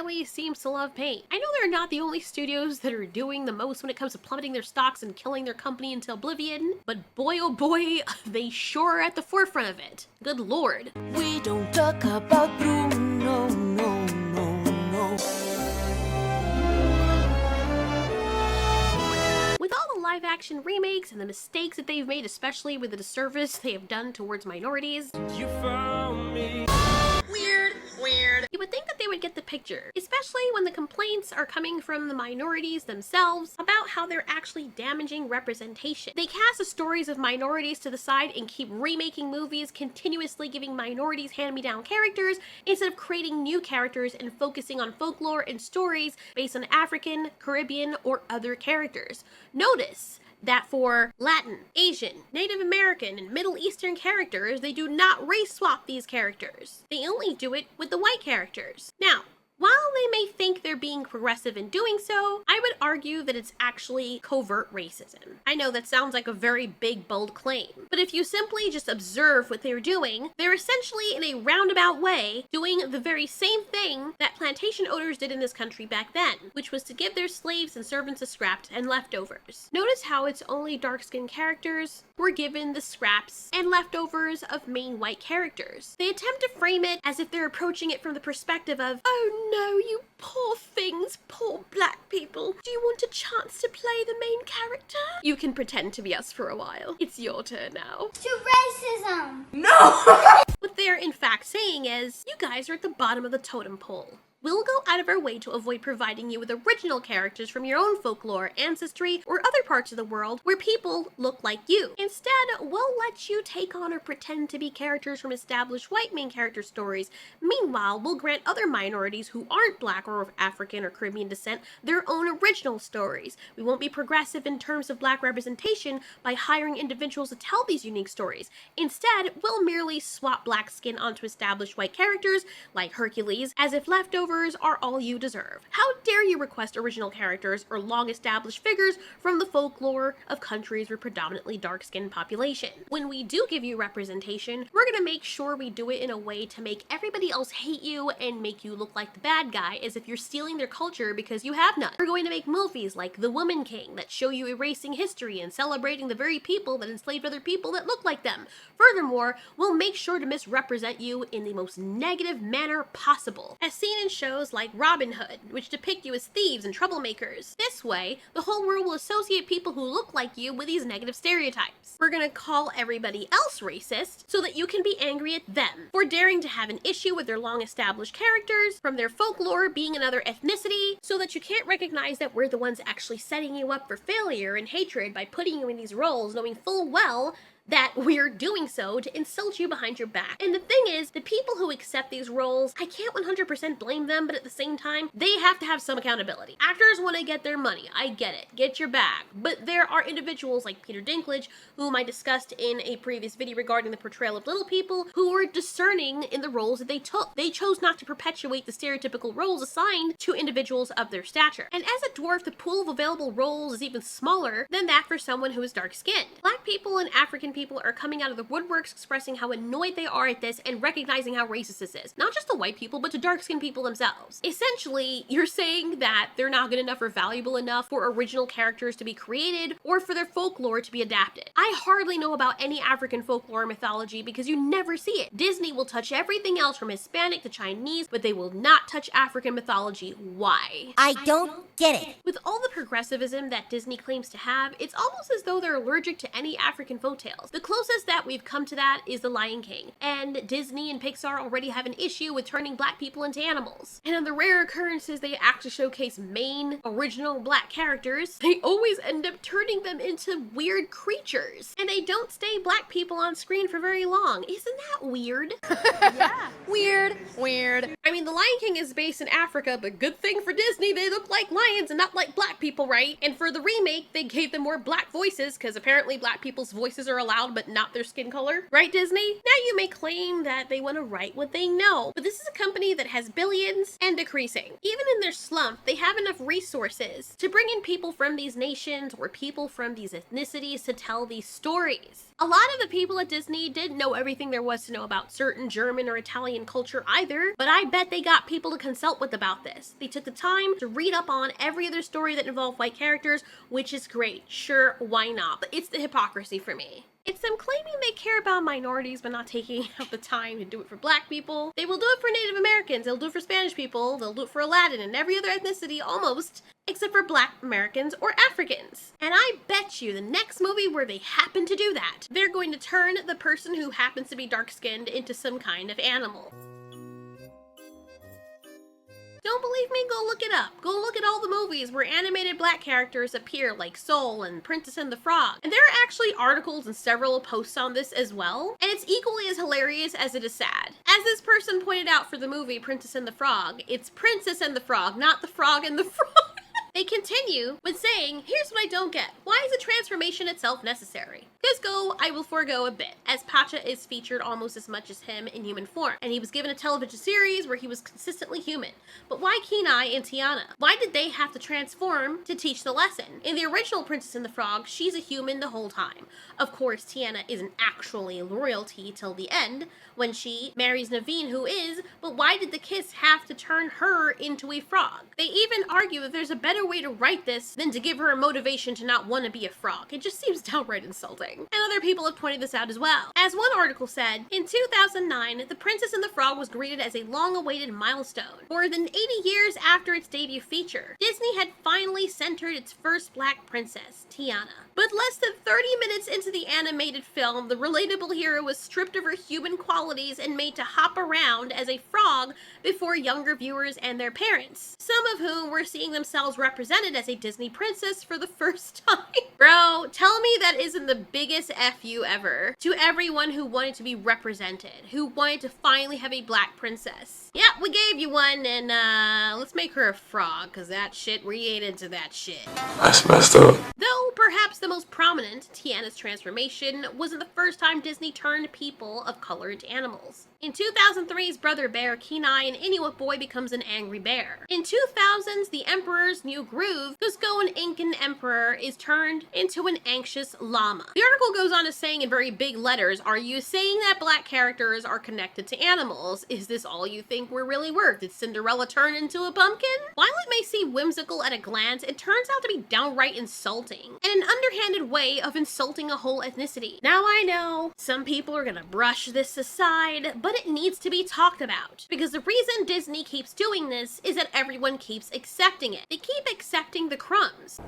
really seems to love paint. I know they're not the only studios that are doing the most when it comes to plummeting their stocks and killing their company into oblivion, but boy oh boy, they sure are at the forefront of it. Good lord. We don't talk about Bruno, no, no, no. With all the live-action remakes and the mistakes that they've made, especially with the disservice they have done towards minorities, You found me. weird. You would think that they would get the picture, especially when the complaints are coming from the minorities themselves about how they're actually damaging representation. They cast the stories of minorities to the side and keep remaking movies, continuously giving minorities hand-me-down characters instead of creating new characters and focusing on folklore and stories based on African, Caribbean, or other characters. Notice that for Latin, Asian, Native American, and Middle Eastern characters, they do not race swap these characters. They only do it with the white characters. Now, while they may think they're being progressive in doing so, I would argue that it's actually covert racism. I know that sounds like a very big, bold claim, but if you simply just observe what they're doing, they're essentially in a roundabout way doing the very same thing that plantation owners did in this country back then, which was to give their slaves and servants the scraps and leftovers. Notice how it's only dark-skinned characters were given the scraps and leftovers of main white characters. They attempt to frame it as if they're approaching it from the perspective of, oh no, you poor things, poor black people. Do you want a chance to play the main character? You can pretend to be us for a while. It's your turn now. To racism. What they're in fact saying is, you guys are at the bottom of the totem pole. We'll go out of our way to avoid providing you with original characters from your own folklore, ancestry, or other parts of the world where people look like you. Instead, we'll let you take on or pretend to be characters from established white main character stories. Meanwhile, we'll grant other minorities who aren't black or of African or Caribbean descent their own original stories. We won't be progressive in terms of black representation by hiring individuals to tell these unique stories. Instead, we'll merely swap black skin onto established white characters, like Hercules, as if leftovers are all you deserve. How dare you request original characters or long-established figures from the folklore of countries with predominantly dark-skinned population? When we do give you representation, we're gonna make sure we do it in a way to make everybody else hate you and make you look like the bad guy, as if you're stealing their culture because you have none. We're going to make movies like The Woman King that show you erasing history and celebrating the very people that enslaved other people that look like them. Furthermore, we'll make sure to misrepresent you in the most negative manner possible, as seen in shows like Robin Hood, which depict you as thieves and troublemakers. This way, the whole world will associate people who look like you with these negative stereotypes. We're gonna call everybody else racist so that you can be angry at them for daring to have an issue with their long-established characters from their folklore being another ethnicity, so that you can't recognize that we're the ones actually setting you up for failure and hatred by putting you in these roles, knowing full well that we're doing so to insult you behind your back. And the thing is, the people who accept these roles, I can't 100% blame them, but at the same time, they have to have some accountability. Actors want to get their money, I get it, get your bag. But there are individuals like Peter Dinklage, whom I discussed in a previous video regarding the portrayal of little people, who were discerning in the roles that they took. They chose not to perpetuate the stereotypical roles assigned to individuals of their stature. And as a dwarf, the pool of available roles is even smaller than that for someone who is dark-skinned. Black people and African people are coming out of the woodworks expressing how annoyed they are at this and recognizing how racist this is. Not just to white people, but to dark-skinned people themselves. Essentially, you're saying that they're not good enough or valuable enough for original characters to be created or for their folklore to be adapted. I hardly know about any African folklore or mythology because you never see it. Disney will touch everything else from Hispanic to Chinese, but they will not touch African mythology. Why? I don't get it. With all the progressivism that Disney claims to have, it's almost as though they're allergic to any African folktales. The closest that we've come to that is The Lion King, and Disney and Pixar already have an issue with turning black people into animals. And in the rare occurrences they actually showcase main, original black characters, they always end up turning them into weird creatures. And they don't stay black people on screen for very long. Isn't that weird? Yeah. Weird. I mean, The Lion King is based in Africa, but good thing for Disney, they look like lions and not like black people, right? And for the remake, they gave them more black voices, because apparently black people's voices are a lot allowed but not their skin color. Right, Disney? Now you may claim that they want to write what they know, but this is a company that has billions and decreasing. Even in their slump, they have enough resources to bring in people from these nations or people from these ethnicities to tell these stories. A lot of the people at Disney didn't know everything there was to know about certain German or Italian culture either, but I bet they got people to consult with about this. They took the time to read up on every other story that involved white characters, which is great. Sure, why not? But it's the hypocrisy for me. It's them claiming they care about minorities but not taking out the time to do it for black people. They will do it for Native Americans, they'll do it for Spanish people, they'll do it for Aladdin and every other ethnicity almost, except for black Americans or Africans. And I bet you the next movie where they happen to do that, they're going to turn the person who happens to be dark-skinned into some kind of animal. Don't believe me? Go look it up. Go look at all the movies where animated black characters appear, like Soul and Princess and the Frog. And there are actually articles and several posts on this as well, and it's equally as hilarious as it is sad. As this person pointed out for the movie Princess and the Frog, it's Princess and the Frog, not the Frog and the Frog. They continue with saying, here's what I don't get. Why is the transformation itself necessary? Kuzco, I will forego a bit, as Pacha is featured almost as much as him in human form, and he was given a television series where he was consistently human. But why Kenai and Tiana? Why did they have to transform to teach the lesson? In the original Princess and the Frog, she's a human the whole time. Of course, Tiana isn't actually royalty till the end, when she marries Naveen, who is, but why did the kiss have to turn her into a frog? They even argue that there's a better way to write this than to give her a motivation to not want to be a frog. It just seems downright insulting. And other people have pointed this out as well. As one article said, in 2009, The Princess and the Frog was greeted as a long-awaited milestone. More than 80 years after its debut feature, Disney had finally centered its first black princess, Tiana. But less than 30 minutes into the animated film, the relatable hero was stripped of her human qualities and made to hop around as a frog before younger viewers and their parents, some of whom were seeing themselves represented as a Disney princess for the first time. Bro, tell me that isn't the biggest FU ever to everyone who wanted to be represented, who wanted to finally have a black princess. Yeah, we gave you one, and let's make her a frog, cause that shit, we ain't into that shit. That's messed up. Though perhaps the most prominent, Tiana's transformation wasn't the first time Disney turned people of color into animals. In 2003's Brother Bear, Kenai, an Inuit boy becomes an angry bear. In 2000's The Emperor's New Groove, Kuzco, an Incan emperor, is turned into an anxious llama. The article goes on to saying in very big letters, are you saying that black characters are connected to animals? Is this all you think we're really worth? Did Cinderella turn into a pumpkin? While it may seem whimsical at a glance, it turns out to be downright insulting, and an underhanded way of insulting a whole ethnicity. Now I know, some people are gonna brush this aside, but it needs to be talked about. Because the reason Disney keeps doing this is that everyone keeps accepting it. They keep accepting the crumbs.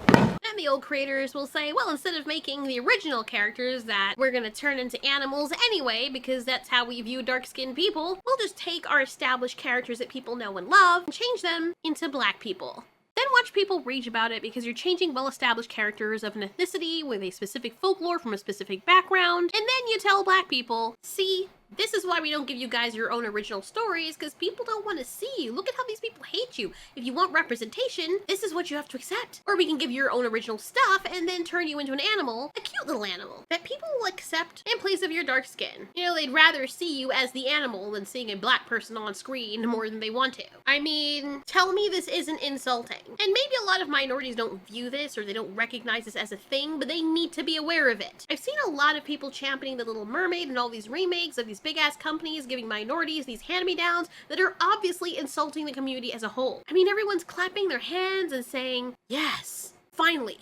And the old creators will say, well, instead of making the original characters that we're gonna turn into animals anyway, because that's how we view dark-skinned people, we'll just take our established characters that people know and love and change them into black people. Then watch people rage about it because you're changing well-established characters of an ethnicity with a specific folklore from a specific background, and then you tell black people, see, this is why we don't give you guys your own original stories, because people don't want to see you. Look at how these people hate you. If you want representation, this is what you have to accept. Or we can give you your own original stuff and then turn you into an animal, a cute little animal, that people will accept in place of your dark skin. You know, they'd rather see you as the animal than seeing a black person on screen more than they want to. I mean, tell me this isn't insulting. And maybe a lot of minorities don't view this or they don't recognize this as a thing, but they need to be aware of it. I've seen a lot of people championing The Little Mermaid and all these remakes of these big-ass companies giving minorities these hand-me-downs that are obviously insulting the community as a whole. I mean, everyone's clapping their hands and saying, yes, finally,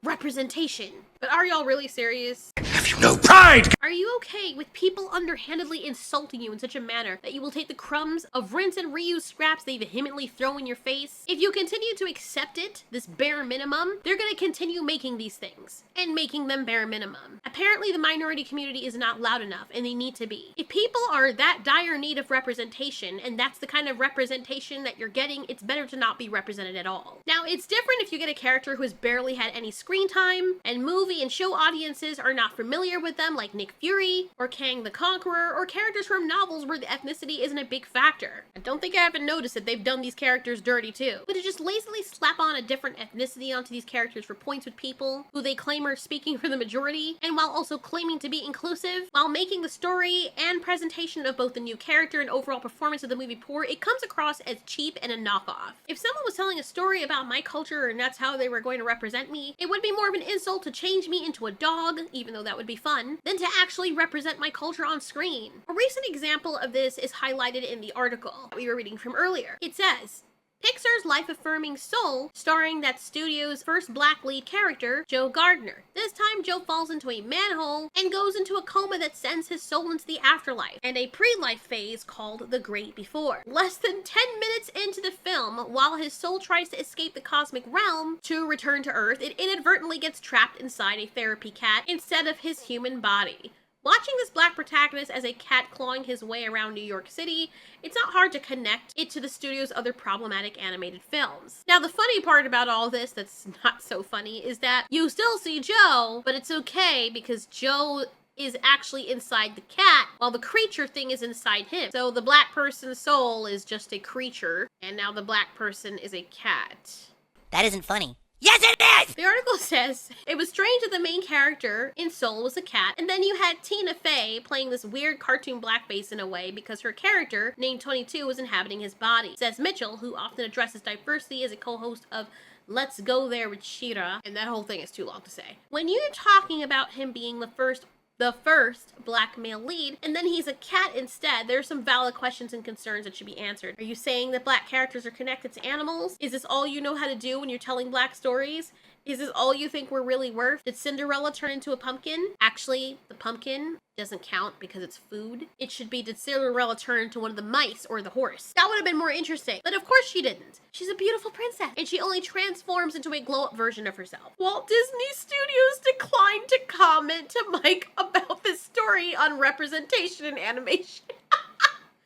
representation. But are y'all really serious? Have you no pride? Are you okay with people underhandedly insulting you in such a manner that you will take the crumbs of rinse and reuse scraps they vehemently throw in your face? If you continue to accept it, this bare minimum, they're gonna continue making these things and making them bare minimum. Apparently the minority community is not loud enough and they need to be. If people are that dire need of representation and that's the kind of representation that you're getting, it's better to not be represented at all. Now it's different if you get a character who has barely had any screen time and movie and show audiences are not familiar with them them like Nick Fury or Kang the Conqueror or characters from novels where the ethnicity isn't a big factor. I don't think I haven't noticed that they've done these characters dirty too. But to just lazily slap on a different ethnicity onto these characters for points with people who they claim are speaking for the majority, and while also claiming to be inclusive, while making the story and presentation of both the new character and overall performance of the movie poor, it comes across as cheap and a knockoff. If someone was telling a story about my culture and that's how they were going to represent me, it would be more of an insult to change me into a dog, even though that would be fun, than to actually represent my culture on screen. A recent example of this is highlighted in the article that we were reading from earlier. It says, Pixar's life-affirming Soul, starring that studio's first black lead character, Joe Gardner. This time, Joe falls into a manhole and goes into a coma that sends his soul into the afterlife, and a pre-life phase called the Great Before. Less than 10 minutes into the film, while his soul tries to escape the cosmic realm to return to Earth, it inadvertently gets trapped inside a therapy cat instead of his human body. Watching this black protagonist as a cat clawing his way around New York City, it's not hard to connect it to the studio's other problematic animated films. Now, the funny part about all this that's not so funny is that you still see Joe, but it's okay because Joe is actually inside the cat, while the creature thing is inside him. So the black person's soul is just a creature, and now the black person is a cat. That isn't funny. Yes, it is! The article says, it was strange that the main character in Soul was a cat, and then you had Tina Fey playing this weird cartoon blackface in a way because her character, named 22, was inhabiting his body. Says Mitchell, who often addresses diversity as a co-host of Let's Go There with Shira, and that whole thing is too long to say. When you're talking about him being the first black male lead, and then he's a cat instead, there are some valid questions and concerns that should be answered. Are you saying that black characters are connected to animals? Is this all you know how to do when you're telling black stories? Is this all you think we're really worth? Did Cinderella turn into a pumpkin? Actually, the pumpkin doesn't count because it's food. It should be, did Cinderella turn into one of the mice or the horse? That would have been more interesting. But of course she didn't. She's a beautiful princess, and she only transforms into a glow-up version of herself. Walt Disney Studios declined to comment to Mike about this story on representation in animation.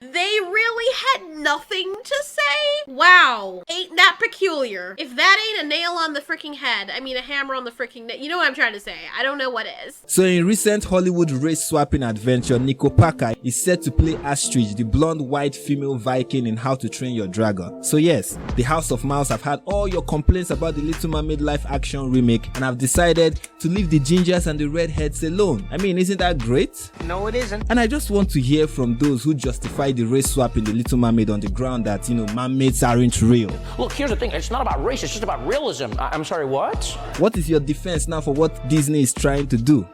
They really had nothing to say? Wow. Ain't that peculiar? If that ain't a nail on the freaking head, I mean a hammer on the freaking neck, you know what I'm trying to say. I don't know what is. So in recent Hollywood race-swapping adventure, Nico Parker is set to play Astrid, the blonde white female Viking in How to Train Your Dragon. So yes, the House of Mouse have had all your complaints about the Little Mermaid live action remake and have decided to leave the gingers and the redheads alone. I mean, isn't that great? No, it isn't. And I just want to hear from those who justify the race swap in the Little Mermaid on the ground that, mermaids aren't real. Look, here's the thing. It's not about race. It's just about realism. I'm sorry, what? What is your defense now for what Disney is trying to do?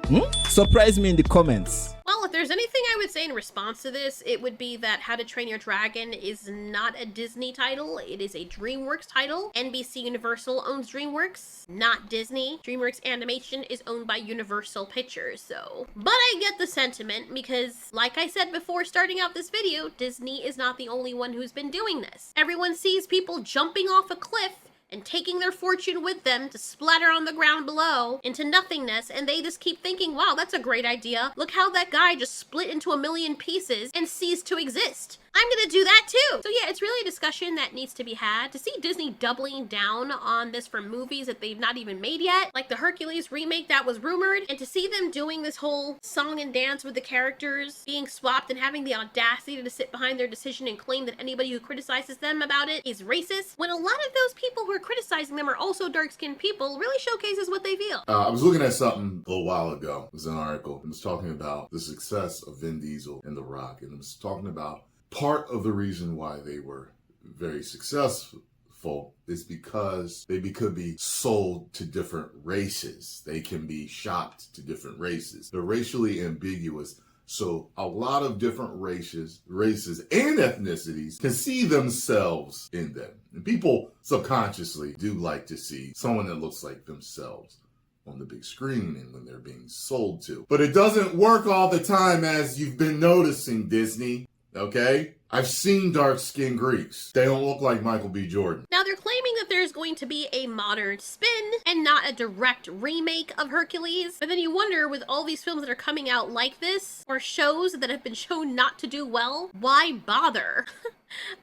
Surprise me in the comments. Well, if there's anything I would say in response to this, it would be that How to Train Your Dragon is not a Disney title. It is a DreamWorks title. NBC Universal owns DreamWorks, not Disney. DreamWorks Animation is owned by Universal Pictures, so. But I get the sentiment because, like I said before starting out this video, Disney is not the only one who's been doing this. Everyone sees people jumping off a cliff and taking their fortune with them to splatter on the ground below into nothingness, and they just keep thinking, wow, that's a great idea. Look how that guy just split into a million pieces and ceased to exist. I'm gonna do that too. So yeah, it's really a discussion that needs to be had. To see Disney doubling down on this for movies that they've not even made yet, like the Hercules remake that was rumored, and to see them doing this whole song and dance with the characters being swapped and having the audacity to sit behind their decision and claim that anybody who criticizes them about it is racist, when a lot of those people who are criticizing them are also dark-skinned people, really showcases what they feel. I was looking at something a little while ago. It was an article. It was talking about the success of Vin Diesel and The Rock. And it was talking about part of the reason why they were very successful is because they could be sold to different races. They can be shopped to different races. They're racially ambiguous. So a lot of different races and ethnicities can see themselves in them. And people subconsciously do like to see someone that looks like themselves on the big screen and when they're being sold to. But it doesn't work all the time, as you've been noticing, Disney. Okay? I've seen dark-skinned Greeks. They don't look like Michael B. Jordan. Now, they're claiming that there's going to be a modern spin and not a direct remake of Hercules. But then you wonder, with all these films that are coming out like this, or shows that have been shown not to do well, why bother?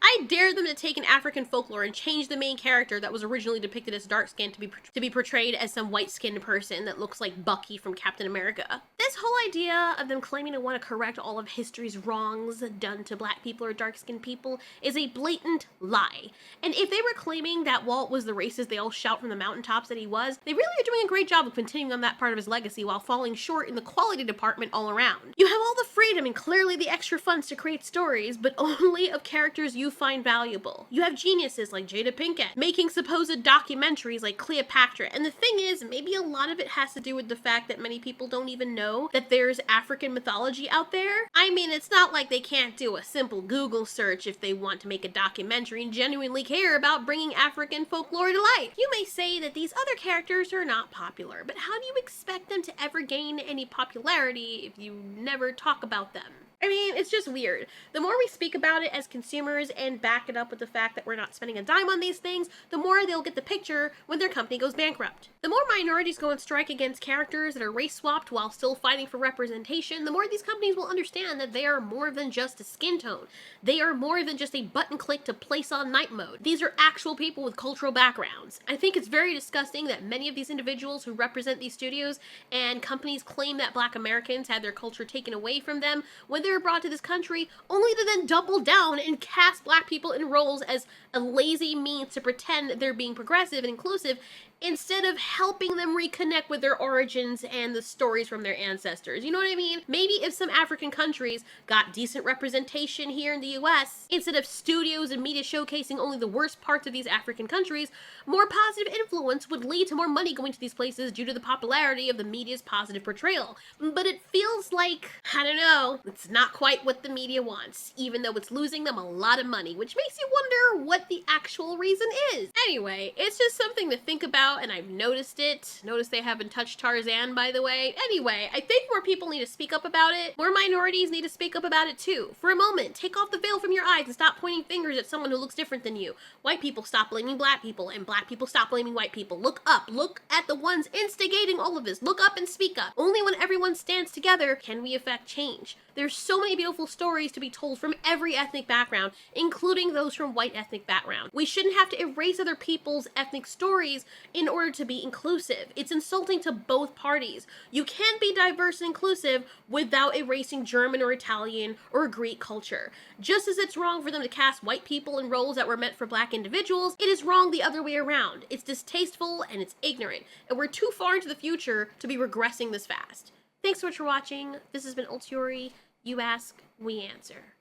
I dare them to take an African folklore and change the main character that was originally depicted as dark-skinned to be portrayed as some white-skinned person that looks like Bucky from Captain America. This whole idea of them claiming to want to correct all of history's wrongs done to black people or dark-skinned people is a blatant lie. And if they were claiming that Walt was the racist they all shout from the mountaintops that he was, they really are doing a great job of continuing on that part of his legacy while falling short in the quality department all around. You have all the freedom and clearly the extra funds to create stories, but only of characters you find valuable. You have geniuses like Jada Pinkett making supposed documentaries like Cleopatra, and the thing is, maybe a lot of it has to do with the fact that many people don't even know that there's African mythology out there. I mean, it's not like they can't do a simple Google search if they want to make a documentary and genuinely care about bringing African folklore to life. You may say that these other characters are not popular, but how do you expect them to ever gain any popularity if you never talk about them? I mean, it's just weird. The more we speak about it as consumers and back it up with the fact that we're not spending a dime on these things, the more they'll get the picture when their company goes bankrupt. The more minorities go on strike against characters that are race swapped while still fighting for representation, the more these companies will understand that they are more than just a skin tone. They are more than just a button click to place on night mode. These are actual people with cultural backgrounds. I think it's very disgusting that many of these individuals who represent these studios and companies claim that Black Americans had their culture taken away from them when they're brought to this country, only to then double down and cast Black people in roles as a lazy means to pretend they're being progressive and inclusive, instead of helping them reconnect with their origins and the stories from their ancestors. You know what I mean? Maybe if some African countries got decent representation here in the US, instead of studios and media showcasing only the worst parts of these African countries, more positive influence would lead to more money going to these places due to the popularity of the media's positive portrayal. But it feels like, I don't know, it's not quite what the media wants, even though it's losing them a lot of money, which makes you wonder what the actual reason is. Anyway, it's just something to think about, and I've noticed it. Notice they haven't touched Tarzan, by the way. Anyway, I think more people need to speak up about it. More minorities need to speak up about it too. For a moment, take off the veil from your eyes and stop pointing fingers at someone who looks different than you. White people stop blaming Black people, and Black people stop blaming white people. Look up. Look at the ones instigating all of this. Look up and speak up. Only when everyone stands together can we affect change. There's so many beautiful stories to be told from every ethnic background, including those from white ethnic background. We shouldn't have to erase other people's ethnic stories in order to be inclusive. It's insulting to both parties. You can't be diverse and inclusive without erasing German or Italian or Greek culture. Just as it's wrong for them to cast white people in roles that were meant for Black individuals, it is wrong the other way around. It's distasteful and it's ignorant, and we're too far into the future to be regressing this fast. Thanks so much for watching. This has been Ultiori. You ask, we answer.